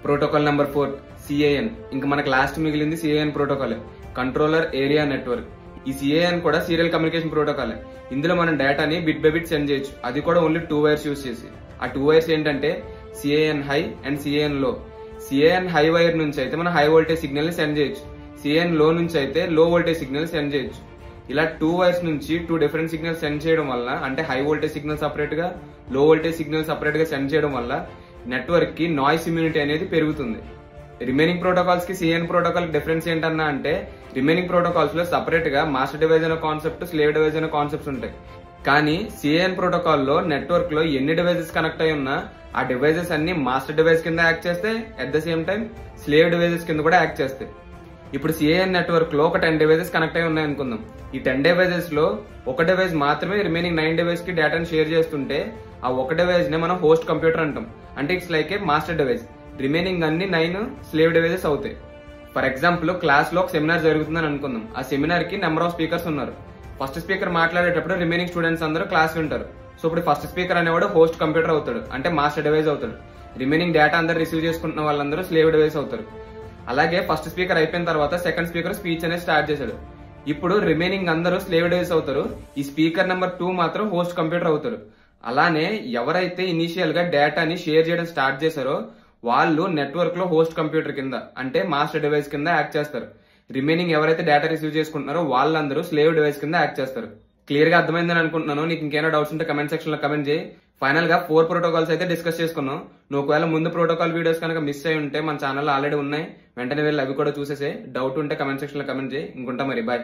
Protocol number 4 CAN. ఇంకా మనకు last మిగిలింది CAN protocol, controller area network. ఈ CAN కూడా సీరియల్ కమ్యూనికేషన్ ప్రోటోకాల్. ఇందులో మనం డేటాని బిట్ బై బిట్ సెండ్ చేయొచ్చు. అది కూడా ఓన్లీ 2 వైర్స్ యూస్ చేసి. ఆ 2 వైర్స్ ఏంటంటే CAN హై అండ్ CAN లో. CAN హై వైర్ నుంచి అయితే మనం హై వోల్టేజ్ సిగ్నల్ ని సెండ్ చేయొచ్చు. CAN లో నుంచి అయితే లో వోల్టేజ్ సిగ్నల్ సెండ్ చేయొచ్చు. ఇలా 2 వైర్స్ నుంచి 2 డిఫరెంట్ సిగ్నల్స్ సెండ్ చేయడం వల్ల, అంటే హై వోల్టేజ్ సిగ్నల్ సపరేట్ గా, లో వోల్టేజ్ సిగ్నల్ సపరేట్ గా సెండ్ చేయడం వల్ల నెట్వర్క్ కి నాయిస్ ఇమ్యూనిటీ అనేది పెరుగుతుంది. రిమైనింగ్ ప్రోటోకాల్స్ కి CAN ప్రోటోకాల్ డిఫరెన్స్ ఏంటన్నా అంటే, రిమైనింగ్ ప్రోటోకాల్స్ లో సపరేట్ గా మాస్టర్ డివైస్ అనే కాన్సెప్ట్, స్లేవ్ డివైస్ అనే కాన్సెప్ట్స్ ఉంటాయి. కానీ CAN ప్రోటోకాల్ లో నెట్వర్క్ లో ఎన్ని డివైసెస్ కనెక్ట్ అయి ఉన్నా ఆ డివైసెస్ అన్ని మాస్టర్ డివైస్ కింద యాక్ట్ చేస్తాయి, at the same time slave devices కింద కూడా యాక్ట్ చేస్తాయి. ఇప్పుడు CAN నెట్వర్క్ లో ఒక 10 డివైసెస్ కనెక్ట్ అయి ఉన్నాయి అనుకుందాం. ఈ 10 డివైసెస్ లో ఒక డివైస్ మాత్రమే రిమైనింగ్ 9 డివైస్ కి డేటాను షేర్ చేస్తుంటే, ఆ ఒక డివైస్ ని మనం హోస్ట్ కంప్యూటర్ అంటాం. అంటే it's like A master device. Remaining అన్ని 9 స్లేవ్ డివైసెస్ అవుతాయి. ఫర్ ఎగ్జాంపుల్ క్లాస్ లో ఒక సెమినార్ జరుగుతుందని అనుకుందాం. ఆ సెమినార్ కి నెంబర్ ఆఫ్ స్పీకర్స్ ఉన్నారు. ఫస్ట్ స్పీకర్ మాట్లాడేటప్పుడు రిమైనింగ్ స్టూడెంట్స్ అందరూ క్లాస్ వింటారు. సో ఇప్పుడు ఫస్ట్ స్పీకర్ అనేవాడు హోస్ట్ కంప్యూటర్ అవుతాడు, అంటే మాస్టర్ డివైస్ అవుతాడు. రిమైనింగ్ డేటా అందరూ రిసీవ్ చేసుకుంటున్న వాళ్ళందరూ స్లేవ్ డివైస్ అవుతారు. అలాగే ఫస్ట్ స్పీకర్ అయిపోయిన తర్వాత సెకండ్ స్పీకర్ స్పీచ్ అనేది స్టార్ట్ చేశాడు. ఇప్పుడు రిమైనింగ్ అందరూ స్లేవ్ డివైస్ అవుతారు. ఈ స్పీకర్ నెంబర్ 2 మాత్రం హోస్ట్ కంప్యూటర్ అవుతారు. అలానే ఎవరైతే ఇనిషియల్ గా డేటాని షేర్ చేయడం స్టార్ట్ చేశారో వాళ్ళు నెట్వర్క్ లో హోస్ట్ కంప్యూటర్ కింద, అంటే మాస్టర్ డివైస్ కింద యాక్ట్ చేస్తారు. రిమైనింగ్ ఎవరైతే డేటా రిసీవ్ చేసుకుంటున్నారో వాళ్ళందరూ స్లేవ్ డివైస్ కింద యాక్ట్ చేస్తారు. క్లియర్ గా అర్థమైందని అనుకుంటున్నాను. నీకు ఇంకేమైనా డౌట్స్ ఉంటే కమెంట్ సెక్షన్ లో కమెంట్ చేయి. ఫైనల్ గా 4 ప్రోటోకాల్స్ అయితే డిస్కస్ చేసుకున్నాం. నువ్వు ఒకవేళ ముందు ప్రోటోకాల్ వీడియోస్ కనుక మిస్ అయి ఉంటే మన ఛానల్ ఆల్రెడీ ఉన్నాయి, వెంటనే వెళ్ళి అవి కూడా చూసేసే. డౌట్ ఉంటే కమెంట్ సెక్షన్ లో కమెంట్ చేయి. ఇంకుంటా మరి, బాయ్.